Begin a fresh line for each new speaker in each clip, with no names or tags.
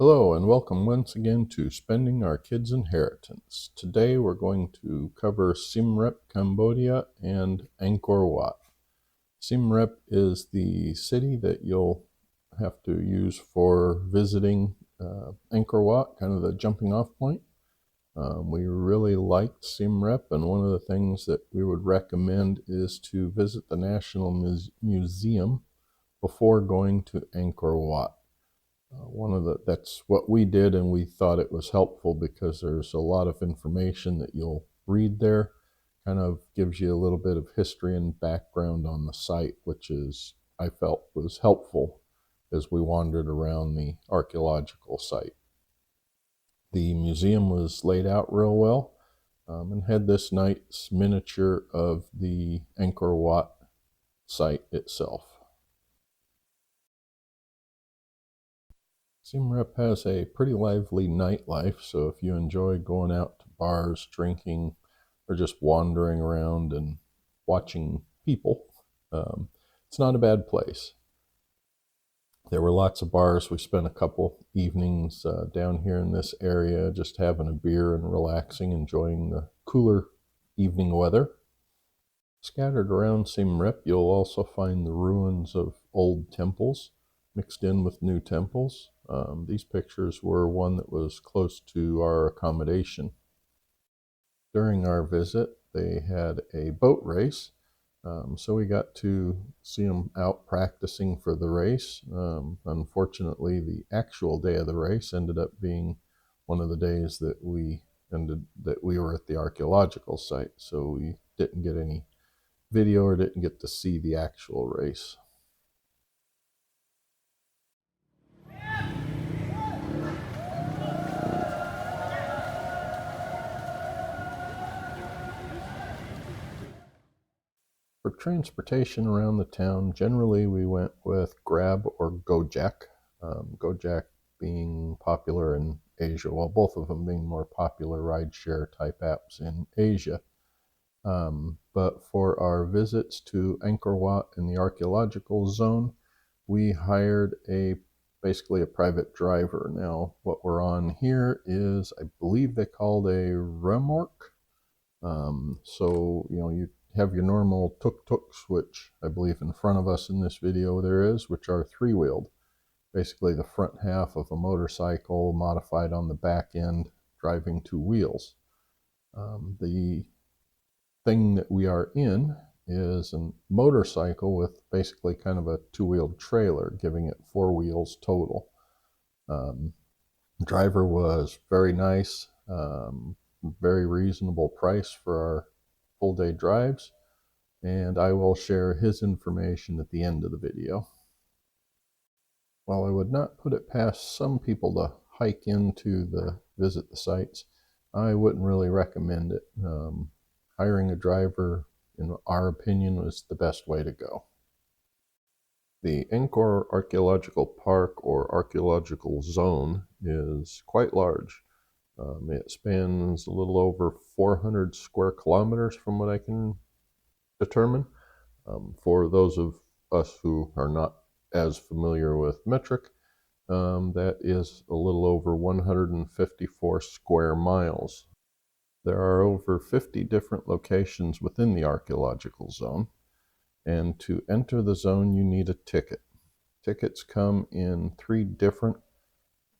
Hello and welcome once again to Spending Our Kids' Inheritance. Today we're going to cover Siem Reap, Cambodia and Angkor Wat. Siem Reap is the city that you'll have to use for visiting Angkor Wat, kind of the jumping off point. We really liked Siem Reap, and one of the things that we would recommend is to visit the National Museum before going to Angkor Wat. That's what we did, and we thought it was helpful because there's a lot of information that you'll read there. Kind of gives you a little bit of history and background on the site, which I felt was helpful as we wandered around the archaeological site. The museum was laid out real well, and had this nice miniature of the Angkor Wat site itself. Siem Reap has a pretty lively nightlife, so if you enjoy going out to bars, drinking, or just wandering around and watching people, it's not a bad place. There were lots of bars. We spent a couple evenings down here in this area just having a beer and relaxing, enjoying the cooler evening weather. Scattered around Siem Reap, you'll also find the ruins of old temples mixed in with new temples. These pictures were one that was close to our accommodation. During our visit, they had a boat race, so we got to see them out practicing for the race. Unfortunately, the actual day of the race ended up being one of the days that we were at the archaeological site, so we didn't get any video or didn't get to see the actual race. For transportation around the town, generally we went with Grab or Gojek. Gojek being popular in Asia, well, both of them being more popular rideshare type apps in Asia. But for our visits to Angkor Wat in the archaeological zone, we hired basically a private driver. Now, what we're on here is, I believe they called a remorque. So, you have your normal tuk-tuks, which I believe in front of us in this video there is, which are three-wheeled. Basically the front half of a motorcycle modified on the back end, driving two wheels. The thing that we are in is a motorcycle with basically kind of a two-wheeled trailer, giving it four wheels total. The driver was very nice, very reasonable price for our full day drives, and I will share his information at the end of the video. While I would not put it past some people to hike visit the sites, I wouldn't really recommend it. Hiring a driver, in our opinion, was the best way to go. The Angkor Archaeological Park or Archaeological Zone is quite large. It spans a little over 400 square kilometers from what I can determine. For those of us who are not as familiar with metric, that is a little over 154 square miles. There are over 50 different locations within the archaeological zone, and to enter the zone you need a ticket. Tickets come in three different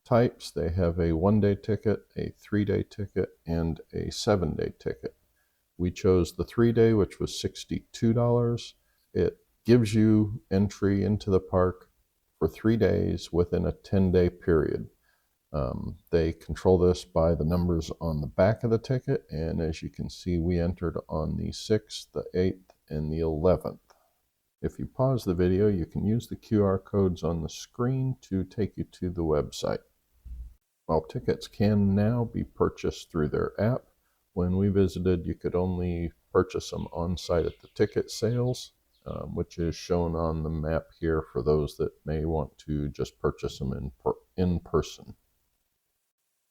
types. They have a 1-day ticket, a 3-day ticket, and a 7-day ticket. We chose the 3-day, which was $62. It gives you entry into the park for 3 days within a 10-day period. They control this by the numbers on the back of the ticket, and as you can see, we entered on the 6th, the 8th, and the 11th. If you pause the video, you can use the QR codes on the screen to take you to the website. While tickets can now be purchased through their app, when we visited, you could only purchase them on site at the ticket sales, which is shown on the map here for those that may want to just purchase them in person.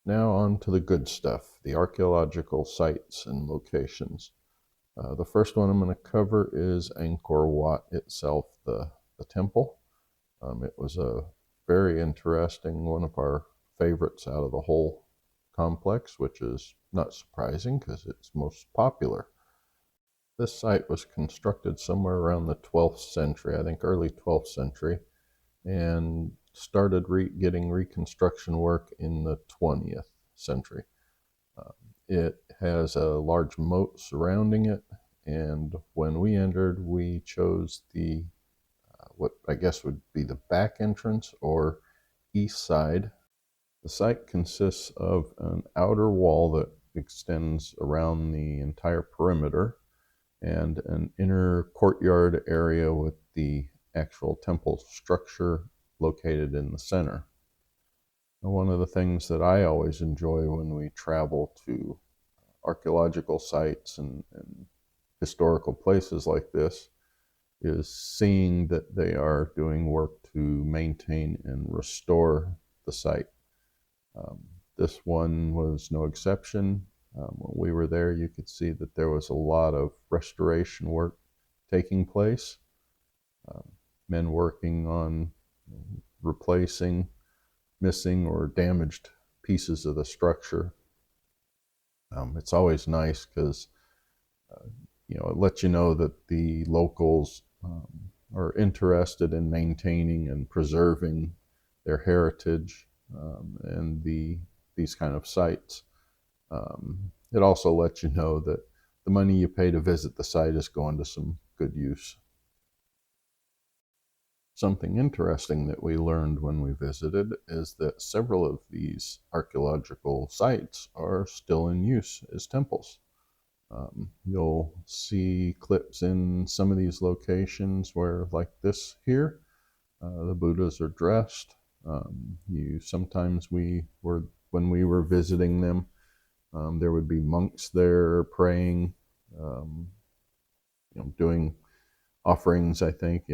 Now on to the good stuff, the archaeological sites and locations. The first one I'm going to cover is Angkor Wat itself, the temple. It was a very interesting, one of our favorites out of the whole complex, which is not surprising because it's most popular. This site was constructed somewhere around the 12th century, I think early 12th century, and started getting reconstruction work in the 20th century. It has a large moat surrounding it, and when we entered, we chose the what I guess would be the back entrance or east side. The site consists of an outer wall that extends around the entire perimeter and an inner courtyard area with the actual temple structure located in the center. And one of the things that I always enjoy when we travel to archaeological sites and historical places like this is seeing that they are doing work to maintain and restore the site. This one was no exception. When we were there, you could see that there was a lot of restoration work taking place. Men working on replacing missing or damaged pieces of the structure. It's always nice because it lets you know that the locals are interested in maintaining and preserving their heritage and these kind of sites. It also lets you know that the money you pay to visit the site is going to some good use. Something interesting that we learned when we visited is that several of these archaeological sites are still in use as temples. You'll see clips in some of these locations where, like this here, the Buddhas are dressed. Sometimes when we were visiting them, there would be monks there praying, doing offerings. I think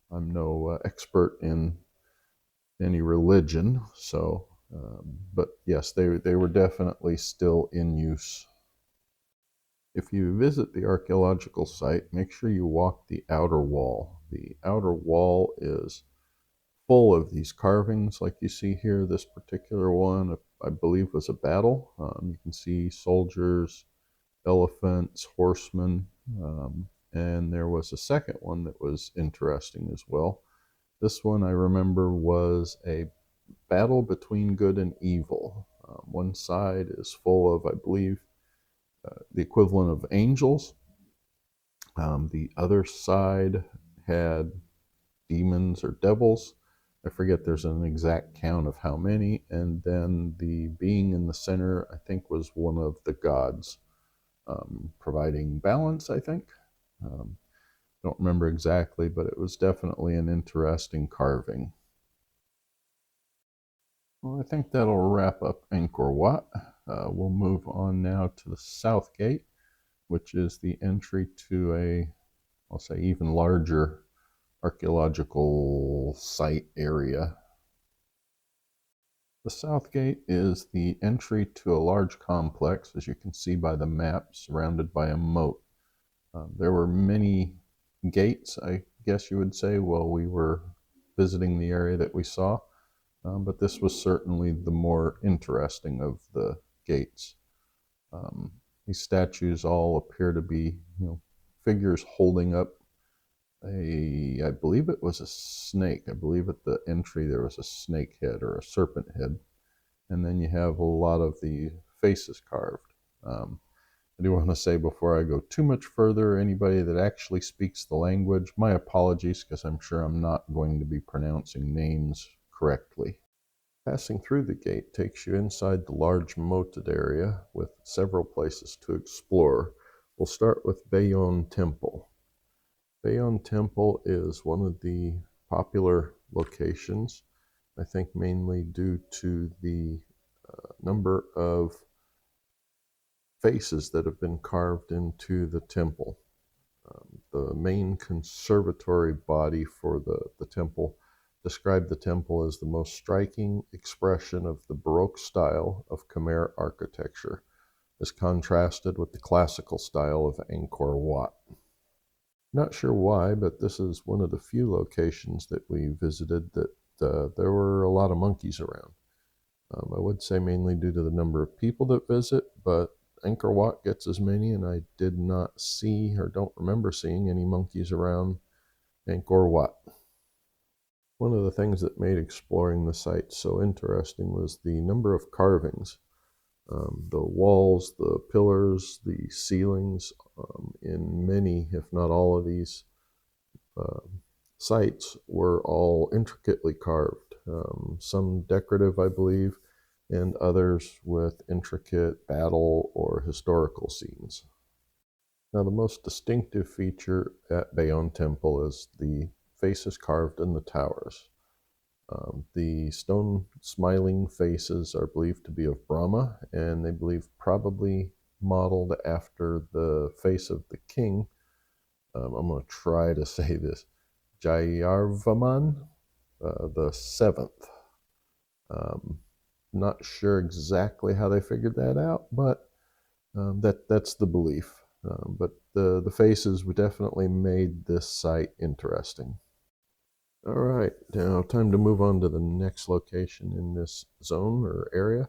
I'm no expert in any religion, so but yes, they were definitely still in use. If you visit the archaeological site, make sure you walk the outer wall. The outer wall is full of these carvings like you see here. This particular one, I believe, was a battle. You can see soldiers, elephants, horsemen, and there was a second one that was interesting as well. This one I remember was a battle between good and evil. One side is full of, I believe, the equivalent of angels. The other side had demons or devils. I forget, there's an exact count of how many. And then the being in the center, I think, was one of the gods, providing balance, I think. Don't remember exactly, but it was definitely an interesting carving. Well, I think that'll wrap up Angkor Wat. We'll move on now to the South Gate, which is the entry to I'll say, even larger archaeological site area. The South Gate is the entry to a large complex, as you can see by the map, surrounded by a moat. There were many gates, I guess you would say, while we were visiting the area that we saw, but this was certainly the more interesting of the gates. These statues all appear to be, figures holding up I believe it was a snake. I believe at the entry there was a snake head or a serpent head. And then you have a lot of the faces carved. I do want to say before I go too much further, anybody that actually speaks the language, my apologies, because I'm sure I'm not going to be pronouncing names correctly. Passing through the gate takes you inside the large moated area with several places to explore. We'll start with Bayon Temple. Bayon Temple is one of the popular locations, I think mainly due to the number of faces that have been carved into the temple. The main conservatory body for the temple described the temple as the most striking expression of the Baroque style of Khmer architecture, as contrasted with the classical style of Angkor Wat. Not sure why, but this is one of the few locations that we visited that there were a lot of monkeys around. I would say mainly due to the number of people that visit, but Angkor Wat gets as many, and I did not see or don't remember seeing any monkeys around Angkor Wat. One of the things that made exploring the site so interesting was the number of carvings. The walls, the pillars, the ceilings, in many, if not all of these uh, sites were all intricately carved, some decorative, I believe, and others with intricate battle or historical scenes. Now, the most distinctive feature at Bayonne Temple is the faces carved in the towers. The stone smiling faces are believed to be of Brahma, and they believe probably modeled after the face of the king. I'm going to try to say this, Jayarvaman the seventh. Um, Not sure exactly how they figured that out, but that's the belief. But the faces definitely made this site interesting. All right, now time to move on to the next location in this zone or area,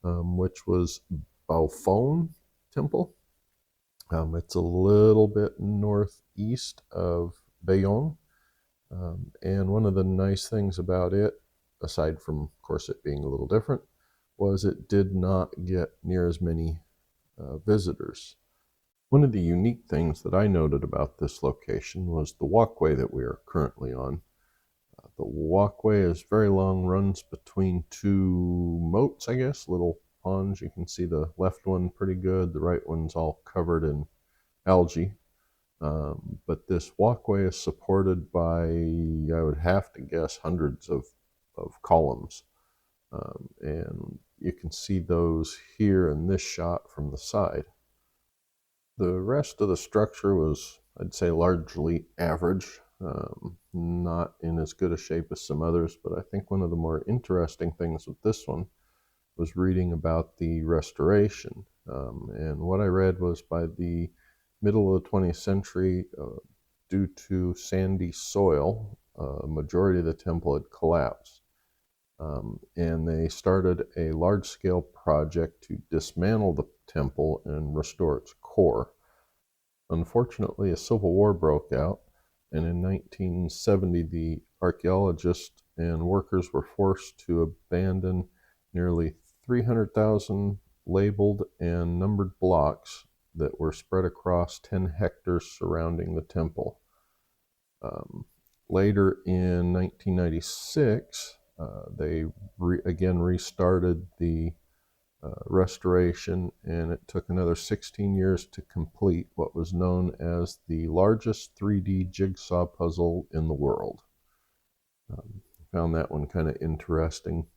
which was Baophone Temple. It's a little bit northeast of Bayonne. And one of the nice things about it, aside from, of course, it being a little different, was it did not get near as many visitors. One of the unique things that I noted about this location was the walkway that we are currently on. The walkway is very long, runs between two moats, I guess, little ponds. You can see the left one pretty good, the right one's all covered in algae. But this walkway is supported by, I would have to guess, hundreds of columns. And you can see those here in this shot from the side. The rest of the structure was, I'd say, largely average, not in as good a shape as some others, but I think one of the more interesting things with this one was reading about the restoration. And what I read was by the middle of the 20th century, due to sandy soil, a majority of the temple had collapsed. And they started a large-scale project to dismantle the temple and restore its core. Unfortunately, a civil war broke out, and in 1970, the archaeologists and workers were forced to abandon nearly 300,000 labeled and numbered blocks that were spread across 10 hectares surrounding the temple. Later in 1996, they again restarted the restoration, and it took another 16 years to complete what was known as the largest 3D jigsaw puzzle in the world. Found that one kind of interesting.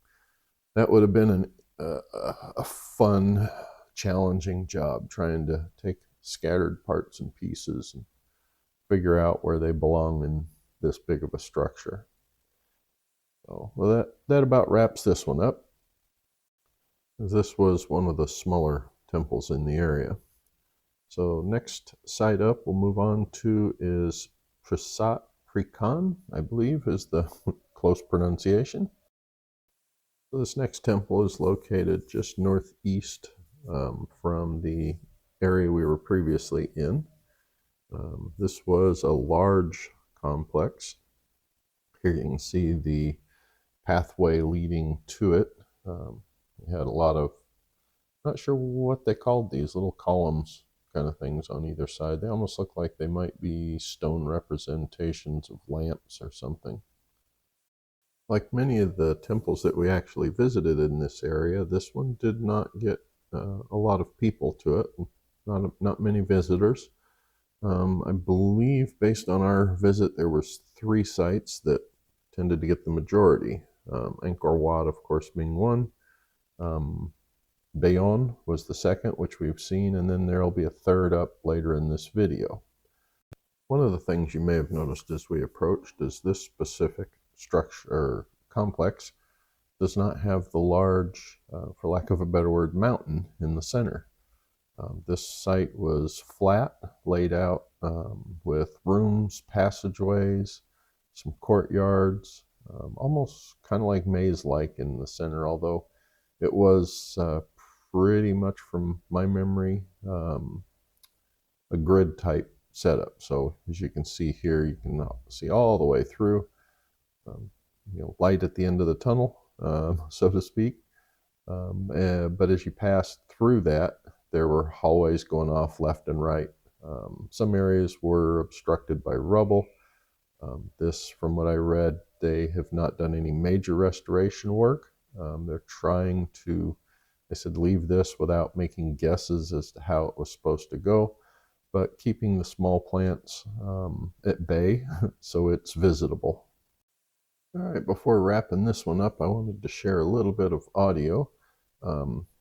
That would have been a fun, challenging job, trying to take scattered parts and pieces and figure out where they belong in this big of a structure. So, well, that about wraps this one up. This was one of the smaller temples in the area. So next site up we'll move on to is Prasat Prikan, I believe is the close pronunciation. So this next temple is located just northeast from the area we were previously in. This was a large complex. Here you can see the pathway leading to it. We had a lot of, not sure what they called these, little columns kind of things on either side. They almost look like they might be stone representations of lamps or something. Like many of the temples that we actually visited in this area, this one did not get a lot of people to it, not many visitors. I believe based on our visit, there was 3 sites that tended to get the majority. Angkor Wat, of course, being one. Bayonne was the second, which we've seen, and then there'll be a third up later in this video. One of the things you may have noticed as we approached is this specific structure or complex does not have the large, for lack of a better word, mountain in the center. This site was flat, laid out with rooms, passageways, some courtyards, almost kind of like maze-like in the center, although It was pretty much, from my memory, a grid type setup. So as you can see here, you can see all the way through. Um, light at the end of the tunnel, so to speak. But as you passed through that, there were hallways going off left and right. Some areas were obstructed by rubble. This, from what I read, they have not done any major restoration work. They're trying to, they said, leave this without making guesses as to how it was supposed to go, but keeping the small plants at bay so it's visitable. All right, before wrapping this one up, I wanted to share a little bit of audio.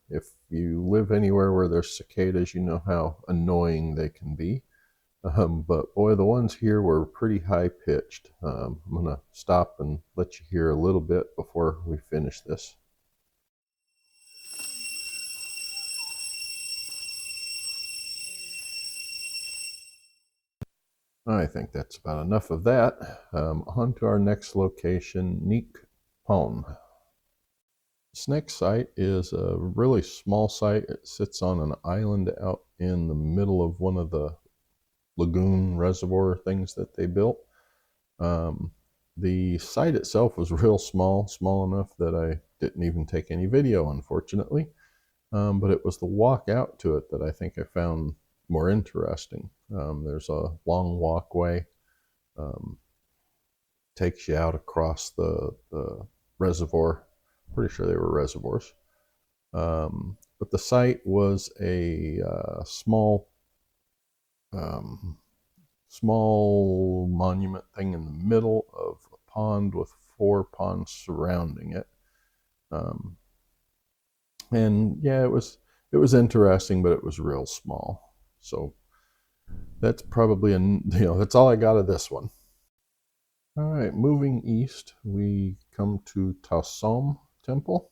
If you live anywhere where there's cicadas, you know how annoying they can be. But boy, the ones here were pretty high pitched. I'm going to stop and let you hear a little bit before we finish this. I think that's about enough of that. On to our next location, Neak Pon. This next site is a really small site. It sits on an island out in the middle of one of the lagoon reservoir things that they built. The site itself was real small enough that I didn't even take any video, unfortunately. But it was the walk out to it that I think I found more interesting. There's a long walkway, takes you out across the reservoir. Pretty sure they were reservoirs. But the site was a small monument thing in the middle of a pond with 4 ponds surrounding it. And yeah, it was interesting, but it was real small. So that's probably that's all I got of this one. All right, moving east, we come to Taosom Temple.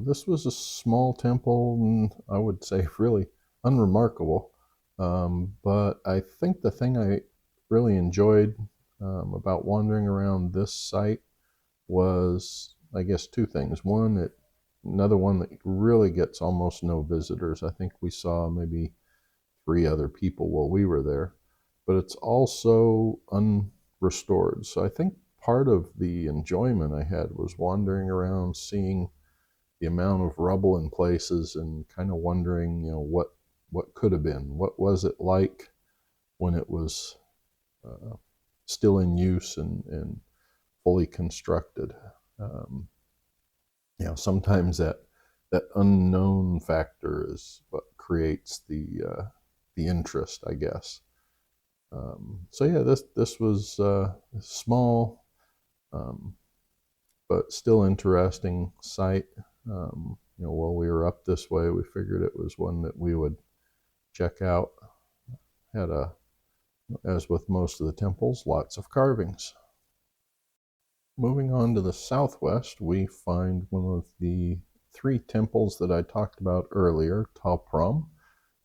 This was a small temple, and I would say really unremarkable. But I think the thing I really enjoyed about wandering around this site was, I guess, 2 things. One, another one that really gets almost no visitors. I think we saw maybe 3 other people while we were there, but it's also unrestored. So I think part of the enjoyment I had was wandering around, seeing the amount of rubble in places, and kind of wondering, what could have been. What was it like when it was still in use and fully constructed? Sometimes that unknown factor is what creates the interest, I guess. So yeah, this was small, but still interesting site. While we were up this way, we figured it was one that we would check out. Had as with most of the temples, lots of carvings. Moving on to the southwest, we find one of the 3 temples that I talked about earlier, Ta Prohm,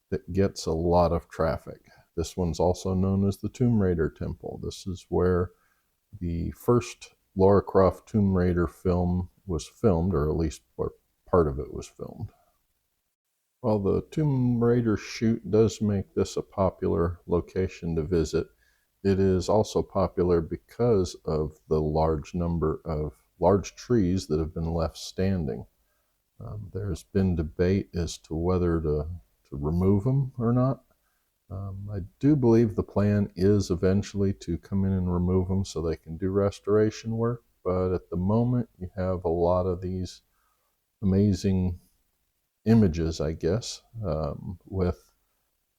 that gets a lot of traffic. This one's also known as the Tomb Raider Temple. This is where the first Lara Croft Tomb Raider film was filmed, or at least where part of it was filmed. While the Tomb Raider shoot does make this a popular location to visit, it is also popular because of the large number of large trees that have been left standing. There's been debate as to whether to remove them or not. I do believe the plan is eventually to come in and remove them so they can do restoration work, but at the moment you have a lot of these amazing images, I guess, with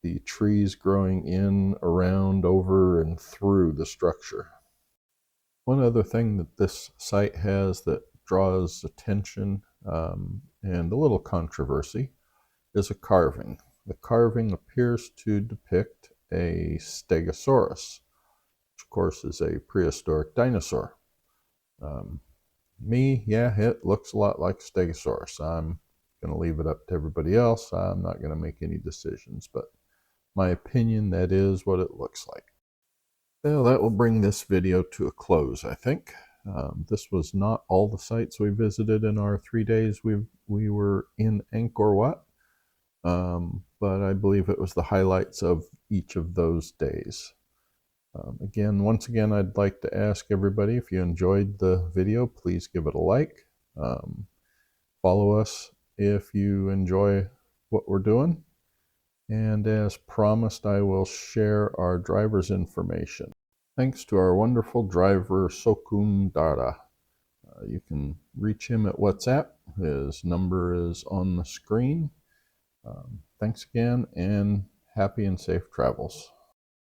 the trees growing in, around, over, and through the structure. One other thing that this site has that draws attention and a little controversy is a carving. The carving appears to depict a Stegosaurus, which of course is a prehistoric dinosaur. It looks a lot like Stegosaurus. I'm going to leave it up to everybody else. I'm not going to make any decisions, but my opinion, that is what it looks like. Well, that will bring this video to a close, I think. This was not all the sites we visited in our 3 days we were in Angkor Wat, but I believe it was the highlights of each of those days. Once again, I'd like to ask everybody, if you enjoyed the video, please give it a like. Follow us if you enjoy what we're doing. And as promised, I will share our driver's information. Thanks to our wonderful driver, Sokun Dara. You can reach him at WhatsApp. His number is on the screen. Thanks again, and happy and safe travels.